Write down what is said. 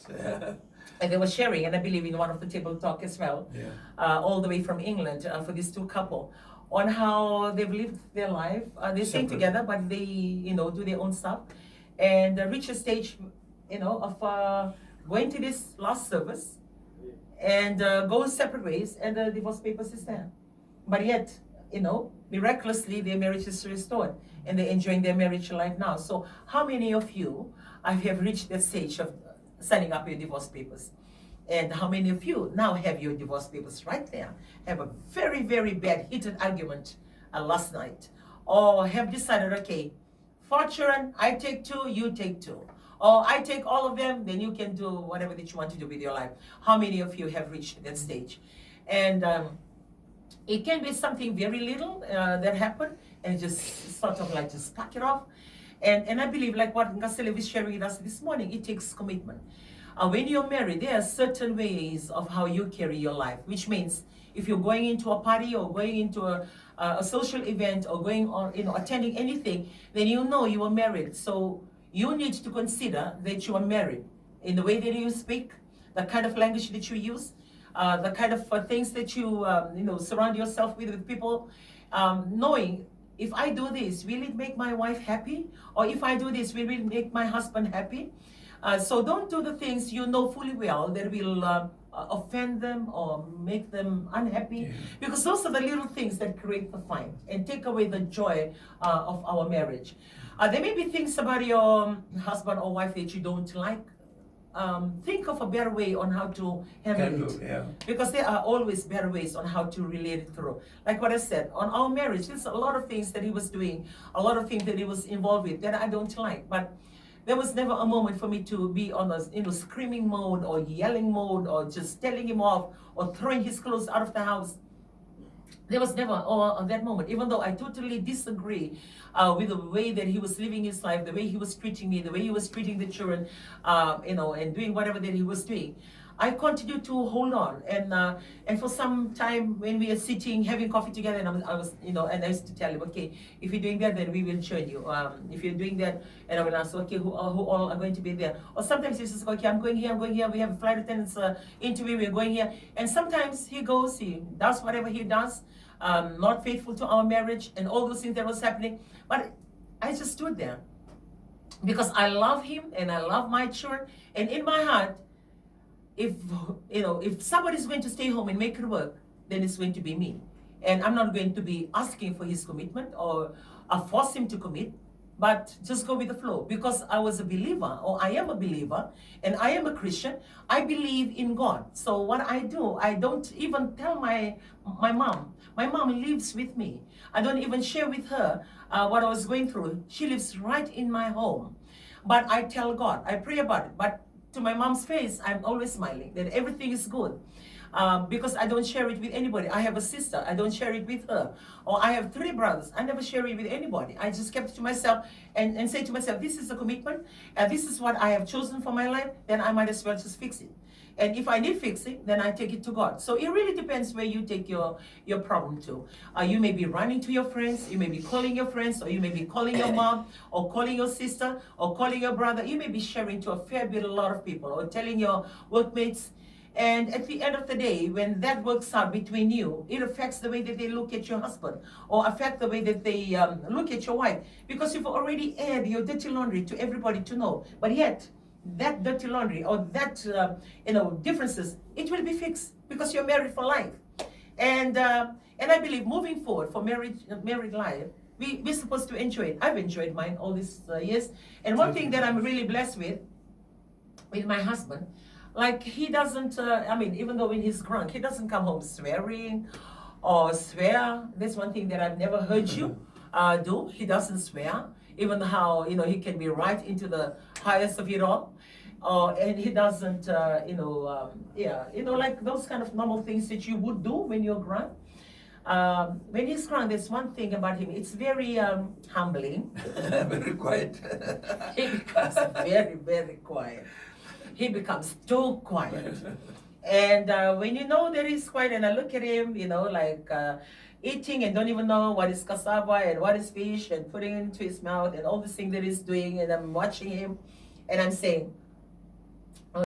And they were sharing, and I believe in one of the table talk as well, all the way from England for these two couple, on how they've lived their life. They sing together, but they, do their own stuff, and reach a stage, of going to this last service, and go separate ways, and the divorce papers is there. But yet, miraculously, their marriage is restored, and they're enjoying their marriage life now. So, how many of you have reached that stage of signing up your divorce papers? And how many of you now have your divorce papers right there? Have a very, very bad heated argument last night, or have decided, okay, 4 children, I take 2, you take 2. Or I take all of them, then you can do whatever that you want to do with your life. How many of you have reached that stage? And it can be something very little that happened, and just sort of like just pack it off. And I believe, like what Ngasele was sharing with us this morning, it takes commitment. When you're married, there are certain ways of how you carry your life, which means if you're going into a party or going into a social event or going on, attending anything, then you are married. So you need to consider that you are married in the way that you speak, the kind of language that you use, the kind of things that you, surround yourself with people, knowing, if I do this, will it make my wife happy? Or if I do this, will it make my husband happy? So don't do the things you know fully well that will offend them or make them unhappy, because those are the little things that create the fight and take away the joy of our marriage. There may be things about your husband or wife that you don't like. Think of a better way on how to handle it. Because there are always better ways on how to relate it through. Like what I said, on our marriage, there's a lot of things that he was doing, a lot of things that he was involved with that I don't like. But there was never a moment for me to be on a screaming mode or yelling mode or just telling him off or throwing his clothes out of the house. There was never on that moment, even though I totally disagree with the way that he was living his life, the way he was treating me, the way he was treating the children, and doing whatever that he was doing. I continued to hold on, and for some time when we are sitting having coffee together, and I was, and I used to tell him, okay, if you're doing that, then we will join you. If you're doing that, and I will ask, okay, who all are going to be there? Or sometimes he says, okay, I'm going here. We have a flight attendant's interview. We're going here, and sometimes he goes, he does whatever he does, not faithful to our marriage, and all those things that was happening. But I just stood there because I love him and I love my children, and in my heart, if somebody's going to stay home and make it work, then it's going to be me. And I'm not going to be asking for his commitment or force him to commit, but just go with the flow. Because I was a believer, or I am a believer, and I am a Christian. I believe in God. So what I do, I don't even tell my mom. My mom lives with me. I don't even share with her what I was going through. She lives right in my home. But I tell God, I pray about it. But to my mom's face, I'm always smiling that everything is good, because I don't share it with anybody. I have a sister, I don't share it with her. Or I have 3 brothers, I never share it with anybody. I just kept it to myself and say to myself, this is a commitment, and this is what I have chosen for my life, then I might as well just fix it. And if I need fixing, then I take it to God. So it really depends where you take your problem to. You may be running to your friends, you may be calling your friends, or you may be calling your mom, or calling your sister, or calling your brother. You may be sharing to a fair bit, a lot of people, or telling your workmates. And at the end of the day, when that works out between you, it affects the way that they look at your husband, or affect the way that they look at your wife. Because you've already aired your dirty laundry to everybody to know. But yet, that dirty laundry or that differences, it will be fixed because you're married for life. And I believe moving forward for married life, we're supposed to enjoy it. I've enjoyed mine all these years. And one thing that I'm really blessed with my husband, like he doesn't, even though when he's drunk, he doesn't come home swearing or swear. That's one thing that I've never heard you do. He doesn't swear, even how, he can be right into the highest of it all. And he doesn't, like those kind of normal things that you would do when you're drunk. When he's drunk, there's one thing about him. It's very humbling. Very quiet. He becomes very, very quiet. He becomes too quiet. And when you know that he's quiet, and I look at him, eating and don't even know what is cassava and what is fish and putting it into his mouth and all the things that he's doing, and I'm watching him and I'm saying,